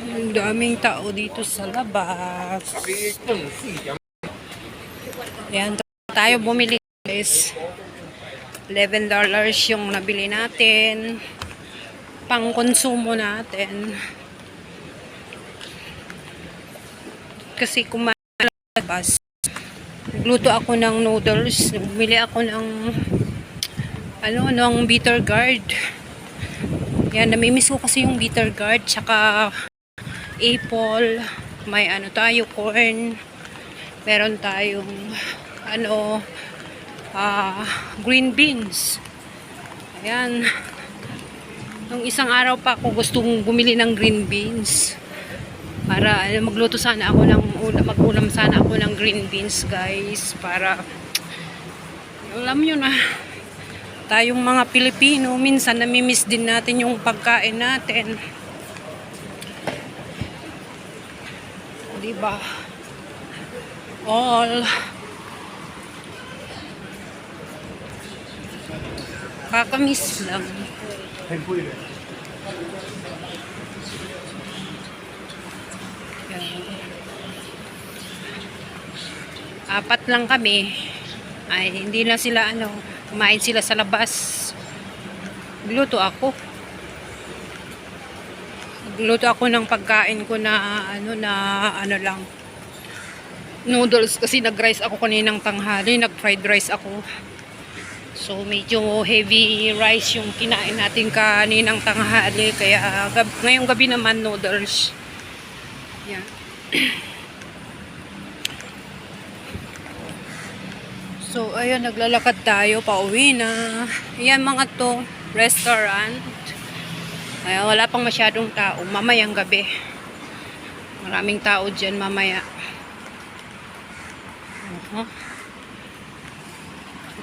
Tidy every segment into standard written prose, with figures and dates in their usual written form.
Ang daming tao dito sa labas. Ayan, tayo bumili guys. $11 yung nabili natin. Pang konsumo natin. Kasi kumain sa labas. Nagluto ako ng noodles. Bumili ako ng ng bitter gourd. Yan, namimiss ko kasi yung bitter gourd. Tsaka apple. May tayo, corn. Meron tayong green beans. Ayan. Nung isang araw pa ako gustong bumili ng green beans. Para magluto sana ako ng mag-ulam sana ako ng green beans, guys. Para alam nyo na, tayong mga Pilipino, minsan namimiss din natin yung pagkain natin. Diba? All kakamiss lang. Apat lang kami. Ay, hindi na sila kumain sila sa labas. Nagluto ako. Nagluto ako ng pagkain ko na lang. Noodles kasi nag-rice ako kaninang tanghali, nag-fried rice ako. So medyo heavy rice yung kinain natin kaninang tanghali, kaya ngayong gabi naman noodles. Yan. So ayun, naglalakad tayo pauwi na. Ayan mga to, restaurant. Ay, wala pang masyadong tao, mamayang gabi. Maraming tao dyan mamaya.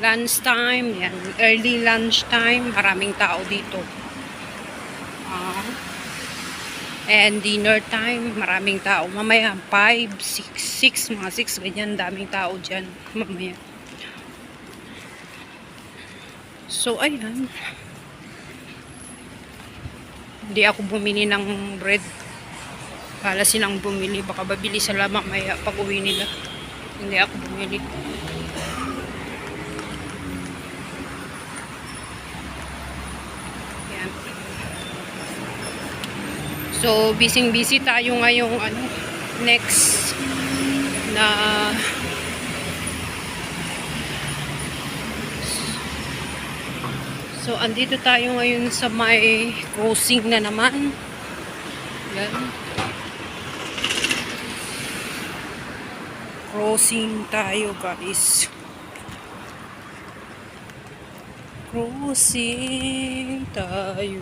Lunch time, yan. Early lunch time, maraming tao dito. And dinner time, maraming tao. Mamaya, 5, 6, mga 6, ganyan, daming tao dyan. Mamaya. So, ayan. Hindi ako bumili ng bread. Kala silang bumili, baka babili sila mamaya pag uwi nila. Hindi ako bumili. Yan. So, busy tayo ngayong next na so, andito tayo ngayon sa may crossing na naman. Yan. Crossing tayo, guys. Crossing tayo.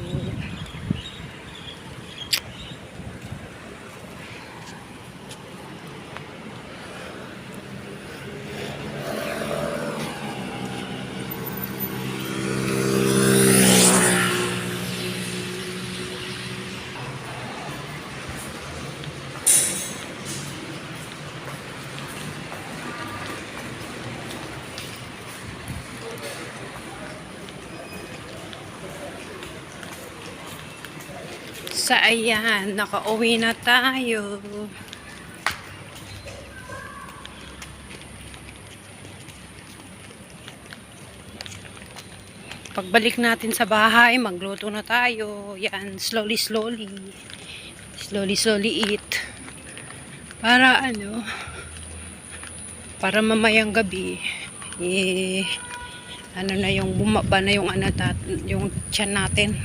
So, ayan, nakauwi na tayo. Pagbalik natin sa bahay, magluto na tayo. Yan, slowly eat. Para para mamayang gabi, na yung bumaba na yung yung tiyan natin.